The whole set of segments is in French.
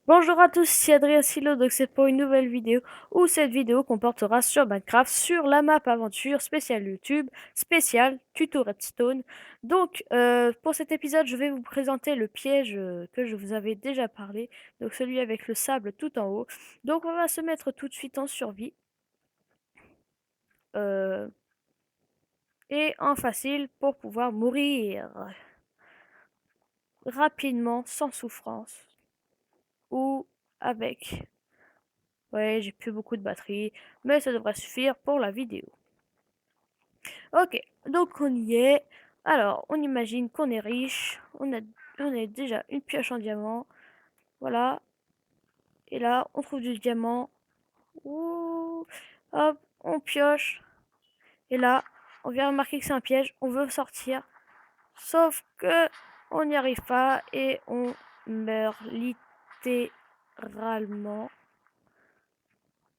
Bonjour à tous, c'est Adrien Silo, donc c'est pour une nouvelle vidéo où cette vidéo comportera sur Minecraft sur la map aventure spéciale YouTube, spéciale tuto Redstone. Donc pour cet épisode, je vais vous présenter le piège que je vous avais déjà parlé, donc celui avec le sable tout en haut. Donc on va se mettre tout de suite en survie euh, et en facile pour pouvoir mourir rapidement, sans souffrance ou avec. Ouais, j'ai plus beaucoup de batterie, mais ça devrait suffire pour la vidéo. Ok, donc on y est. Alors, on imagine qu'on est riche. On a déjà une pioche en diamant. Voilà. Et là, on trouve du diamant. Ouh. Hop, on pioche. Et là, on vient remarquer que c'est un piège. On veut sortir. Sauf que on n'y arrive pas et on meurt littéralement.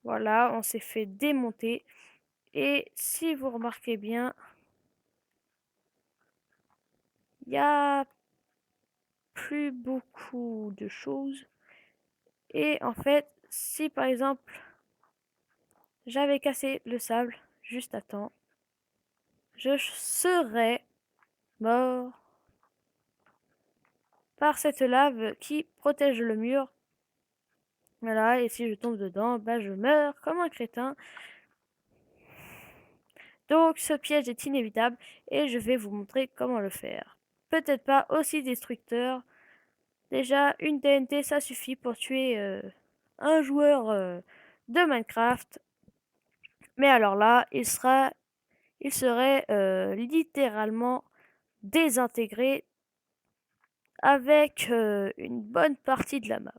Voilà, on s'est fait démonter. Et si vous remarquez bien, il y a plus beaucoup de choses. Et en fait, si par exemple j'avais cassé le sable juste à temps, je serais mort par cette lave qui protège le mur. Voilà, et si je tombe dedans, bah je meurs comme un crétin. Donc ce piège est inévitable et je vais vous montrer comment le faire. Peut-être pas aussi destructeur. Déjà, une TNT, ça suffit pour tuer un joueur de Minecraft. Mais alors là, il serait littéralement désintégré avec une bonne partie de la map.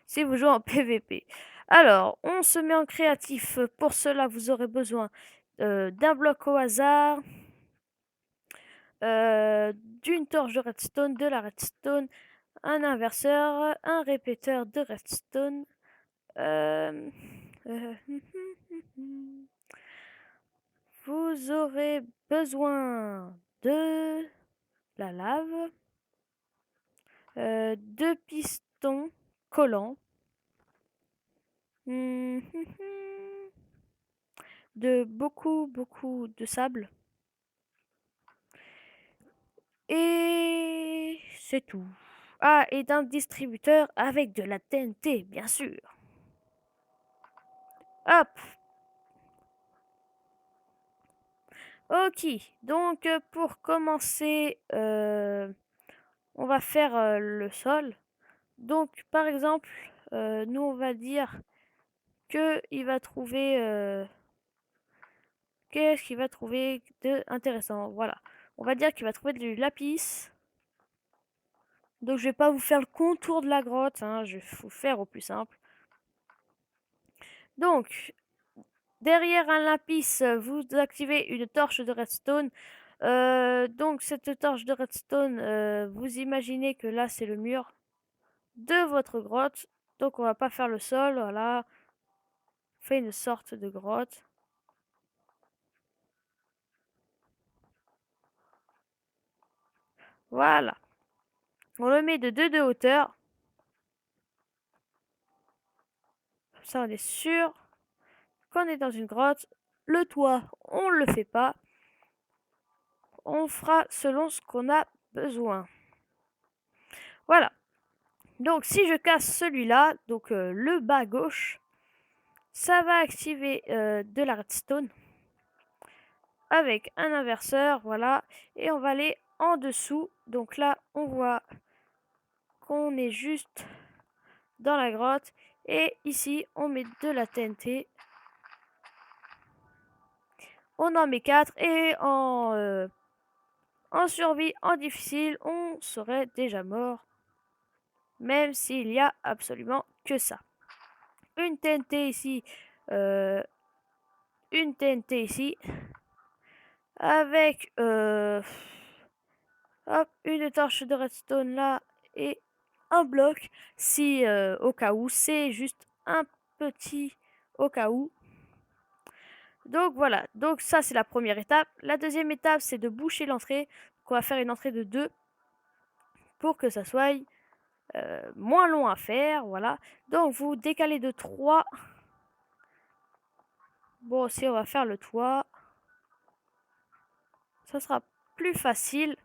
Si vous jouez en PvP. Alors, on se met en créatif. Pour cela, vous aurez besoin d'un bloc au hasard, d'une torche de redstone, de la redstone, un inverseur, un répéteur de redstone. euh, euh, vous aurez besoin de la lave, deux pistons collants, de beaucoup de sable, et c'est tout. Ah, et d'un distributeur avec de la TNT, bien sûr. Hop. Ok, donc pour commencer, on va faire le sol. Donc par exemple, nous on va dire que il va trouver qu'est-ce qu'il va trouver de intéressant. Voilà, on va dire qu'il va trouver du lapis. Donc je vais pas vous faire le contour de la grotte, hein, je vais vous faire au plus simple. Donc derrière un lapis, vous activez une torche de redstone. Donc cette torche de redstone, vous imaginez que là c'est le mur de votre grotte. Donc on va pas faire le sol, voilà. On fait une sorte de grotte. Voilà. On le met de 2 de hauteur. Comme ça on est sûr qu'on est dans une grotte. Le toit, on le fait pas. On fera selon ce qu'on a besoin. Voilà. Donc si je casse celui-là, donc le bas gauche, ça va activer de la redstone avec un inverseur, voilà. Et on va aller en dessous. Donc là, on voit qu'on est juste dans la grotte. Et ici, on met de la TNT. On en met 4 et en survie, en difficile, on serait déjà mort. Même s'il y a absolument que ça. Une TNT ici. Une TNT ici. Avec hop, une torche de redstone là. Et un bloc. Si au cas où, c'est juste un petit au cas où. Donc voilà, donc ça c'est la première étape. La deuxième étape c'est de boucher l'entrée. Donc on va faire une entrée de 2 pour que ça soit moins long à faire, voilà. Donc vous décalez de 3. Bon, si on va faire le toit, ça sera plus facile.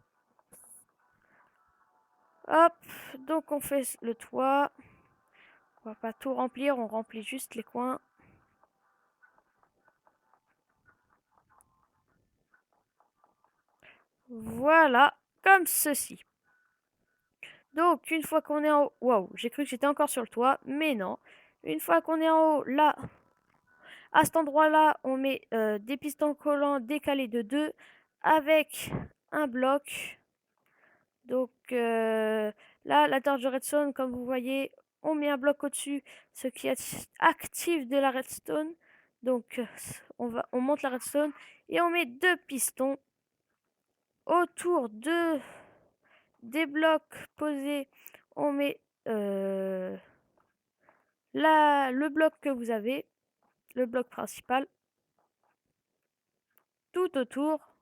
Hop, donc on fait le toit. On va pas tout remplir, on remplit juste les coins. Voilà, comme ceci. Donc, une fois qu'on est en haut... Waouh, j'ai cru que j'étais encore sur le toit, mais non. Une fois qu'on est en haut, là, à cet endroit-là, on met des pistons collants décalés de 2 avec un bloc. Donc, là, la torche de redstone, comme vous voyez, on met un bloc au-dessus, ce qui active de la redstone. Donc, on monte la redstone et on met 2 pistons autour des blocs posés. On met le bloc que vous avez, le bloc principal, tout autour.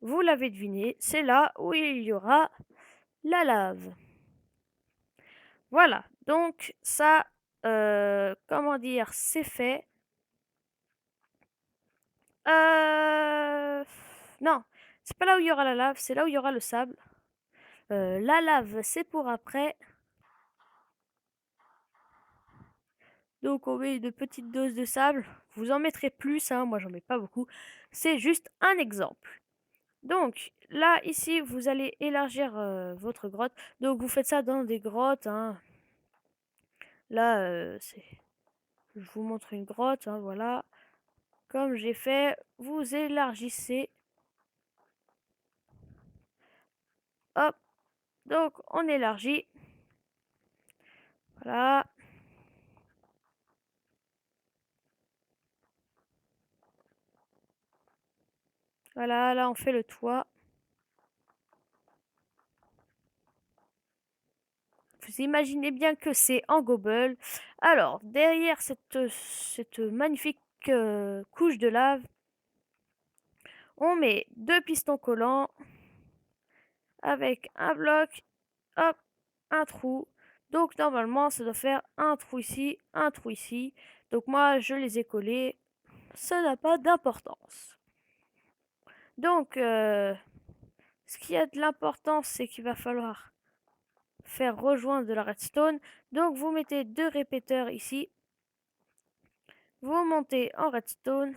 Vous l'avez deviné, c'est là où il y aura la lave. Voilà, donc ça, comment dire, c'est fait. Non, c'est pas là où il y aura la lave, c'est là où il y aura le sable. La lave, c'est pour après. Donc on met une petite dose de sable. Vous en mettrez plus, hein, moi j'en mets pas beaucoup. C'est juste un exemple. Donc là, ici, vous allez élargir votre grotte. Donc vous faites ça dans des grottes, hein. Là, je vous montre une grotte, hein, voilà. Comme j'ai fait, vous élargissez. Hop, donc on élargit. Voilà. Voilà, là on fait le toit. Vous imaginez bien que c'est en gobble. Alors, derrière cette magnifique couche de lave, on met 2 pistons collants avec un bloc, hop, un trou. Donc normalement, ça doit faire un trou ici, un trou ici. Donc moi, je les ai collés. Ça n'a pas d'importance. Donc, ce qui a de l'importance, c'est qu'il va falloir faire rejoindre de la redstone. Donc vous mettez 2 répéteurs ici. Vous montez en redstone.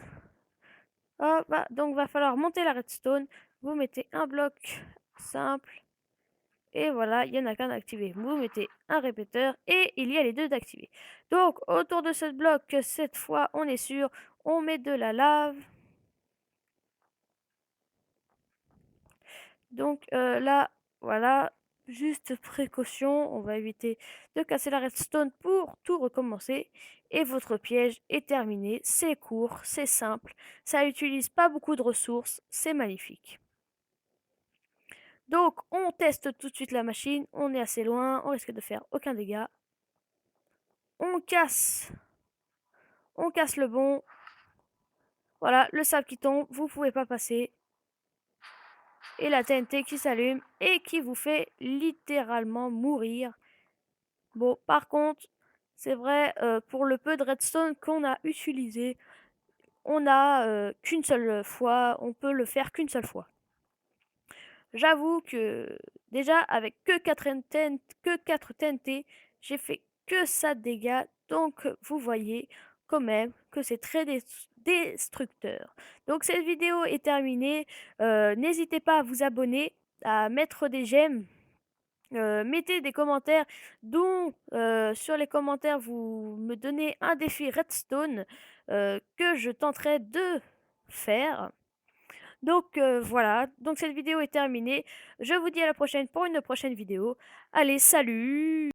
Hop, bah, donc va falloir monter la redstone. Vous mettez un bloc simple. Et voilà, il n'y en a qu'un d'activé. Vous mettez un répéteur et il y a les 2 d'activés. Donc autour de ce bloc, cette fois on est sûr, on met de la lave. Donc là, voilà, juste précaution, on va éviter de casser la redstone pour tout recommencer. Et votre piège est terminé, c'est court, c'est simple, ça n'utilise pas beaucoup de ressources, c'est magnifique. Donc on teste tout de suite la machine, on est assez loin, on risque de faire aucun dégât. On casse le bon. Voilà, le sable qui tombe, vous pouvez pas passer. Et la TNT qui s'allume et qui vous fait littéralement mourir. Bon, par contre, c'est vrai, pour le peu de redstone qu'on a utilisé, on a qu'une seule fois, on peut le faire qu'une seule fois. J'avoue que déjà avec que 4 TNT, j'ai fait que ça de dégâts, donc vous voyez quand même que c'est très destructeur. Donc cette vidéo est terminée, n'hésitez pas à vous abonner, à mettre des j'aime. Mettez des commentaires dont sur les commentaires vous me donnez un défi redstone que je tenterai de faire. Donc voilà, donc cette vidéo est terminée. Je vous dis à la prochaine pour une prochaine vidéo. Allez, salut!